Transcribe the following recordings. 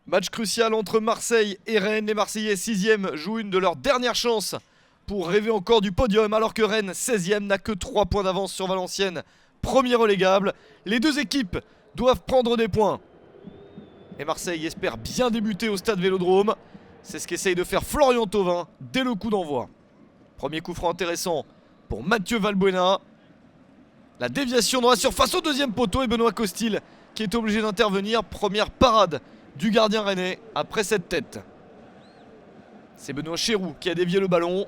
Match crucial entre Marseille et Rennes. Les Marseillais 6e jouent une de leurs dernières chances pour rêver encore du podium, alors que Rennes 16e n'a que 3 points d'avance sur Valenciennes, premier relégable. Les deux équipes doivent prendre des points. Et Marseille espère bien débuter au stade Vélodrome. C'est ce qu'essaye de faire Florian Thauvin dès le coup d'envoi. Premier coup franc intéressant pour Mathieu Valbuena. La déviation dans la surface au deuxième poteau et Benoît Costil qui est obligé d'intervenir. Première parade du gardien rennais après cette tête. C'est Benoît Chéroux qui a dévié le ballon.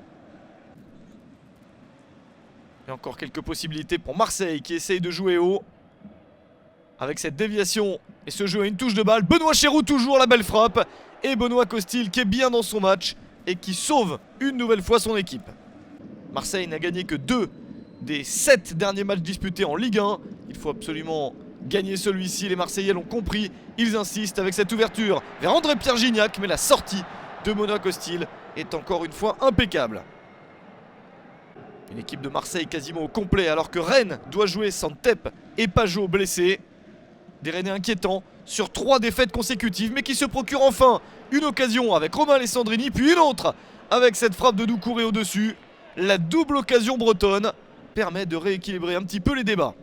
Et encore quelques possibilités pour Marseille qui essaye de jouer haut. Avec cette déviation et ce jeu à une touche de balle. Benoît Chéroux toujours la belle frappe. Et Benoît Costil qui est bien dans son match et qui sauve une nouvelle fois son équipe. Marseille n'a gagné que 2 des 7 derniers matchs disputés en Ligue 1. Il faut absolument gagner celui-ci. Les Marseillais l'ont compris. Ils insistent avec cette ouverture vers André-Pierre Gignac. Mais la sortie de Benoît Costil est encore une fois impeccable. Une équipe de Marseille quasiment au complet alors que Rennes doit jouer sans Tep et Pajot blessés. Des Rennais inquiétants sur 3 défaites consécutives mais qui se procurent enfin une occasion avec Romain Alessandrini puis une autre avec cette frappe de Doucouré au-dessus. La double occasion bretonne permet de rééquilibrer un petit peu les débats.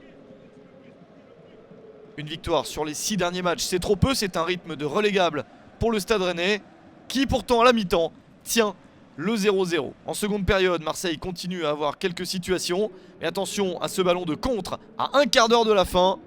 Une victoire sur les 6 derniers matchs, c'est trop peu, c'est un rythme de relégable pour le Stade Rennais qui pourtant à la mi-temps tient le 0-0. En seconde période, Marseille continue à avoir quelques situations. Mais attention à ce ballon de contre à un quart d'heure de la fin.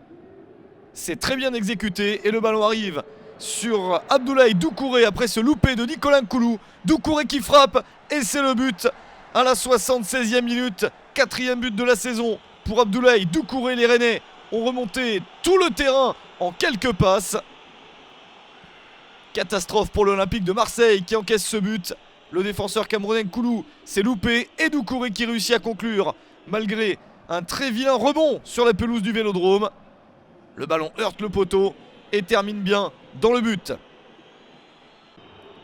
C'est très bien exécuté et le ballon arrive sur Abdoulaye Doucouré après ce loupé de Nicolas Nkoulou. Doucouré qui frappe et c'est le but à la 76e minute. 4e but de la saison pour Abdoulaye Doucouré. Les Rennais ont remonté tout le terrain en quelques passes. Catastrophe pour l'Olympique de Marseille qui encaisse ce but. Le défenseur camerounais Nkoulou s'est loupé et Doucouré qui réussit à conclure malgré un très vilain rebond sur la pelouse du Vélodrome. Le ballon heurte le poteau et termine bien dans le but.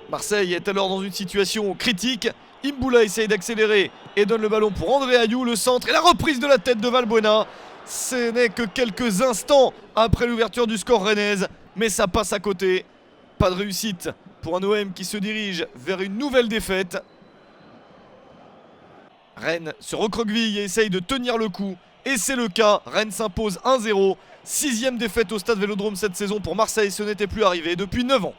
Marseille est alors dans une situation critique. Imboula essaye d'accélérer et donne le ballon pour André Ayou, le centre et la reprise de la tête de Valbuena. Ce n'est que quelques instants après l'ouverture du score rennaise, mais ça passe à côté. Pas de réussite pour un OM qui se dirige vers une nouvelle défaite. Rennes se recroqueville et essaye de tenir le coup. Et c'est le cas, Rennes s'impose 1-0. 6e défaite au stade Vélodrome cette saison pour Marseille, ce n'était plus arrivé depuis 9 ans.